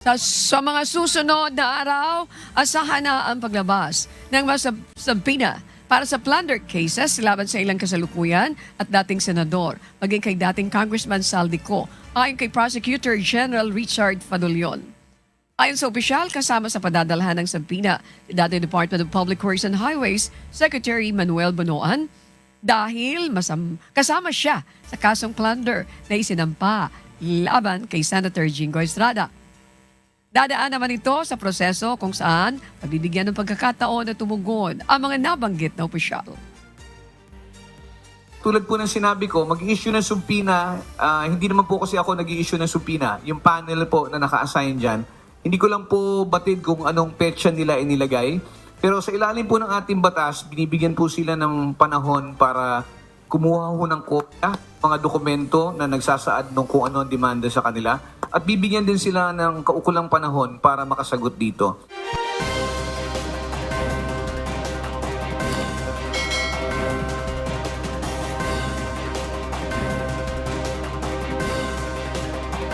Sa mga susunod na araw, asahan na ang paglabas ng mga subpoena para sa plunder cases laban sa ilang kasalukuyan at dating senador, maging kay dating Congressman Saldico, ayon kay Prosecutor General Richard Fadulion. Ayon sa opisyal, kasama sa padadalhan ng subpoena, dating Department of Public Works and Highways Secretary Manuel Bonoan, dahil kasama siya sa kasong plunder na isinampa laban kay Senator Jingo Estrada. Dadaan naman ito sa proseso kung saan pagbibigyan ng pagkakataon na tumugon ang mga nabanggit na opisyal. Tulad po ng sinabi ko, mag-i-issue ng subpoena, hindi naman po kasi ako nag-i-issue ng subpoena. Yung panel po na naka-assign dyan, hindi ko lang po batid kung anong petsa nila inilagay. Pero sa ilalim po ng ating batas, binibigyan po sila ng panahon para kumuha ho ng kopya, mga dokumento na nagsasaad ng kung ano ang demanda sa kanila. At bibigyan din sila ng kaukulang panahon para makasagot dito.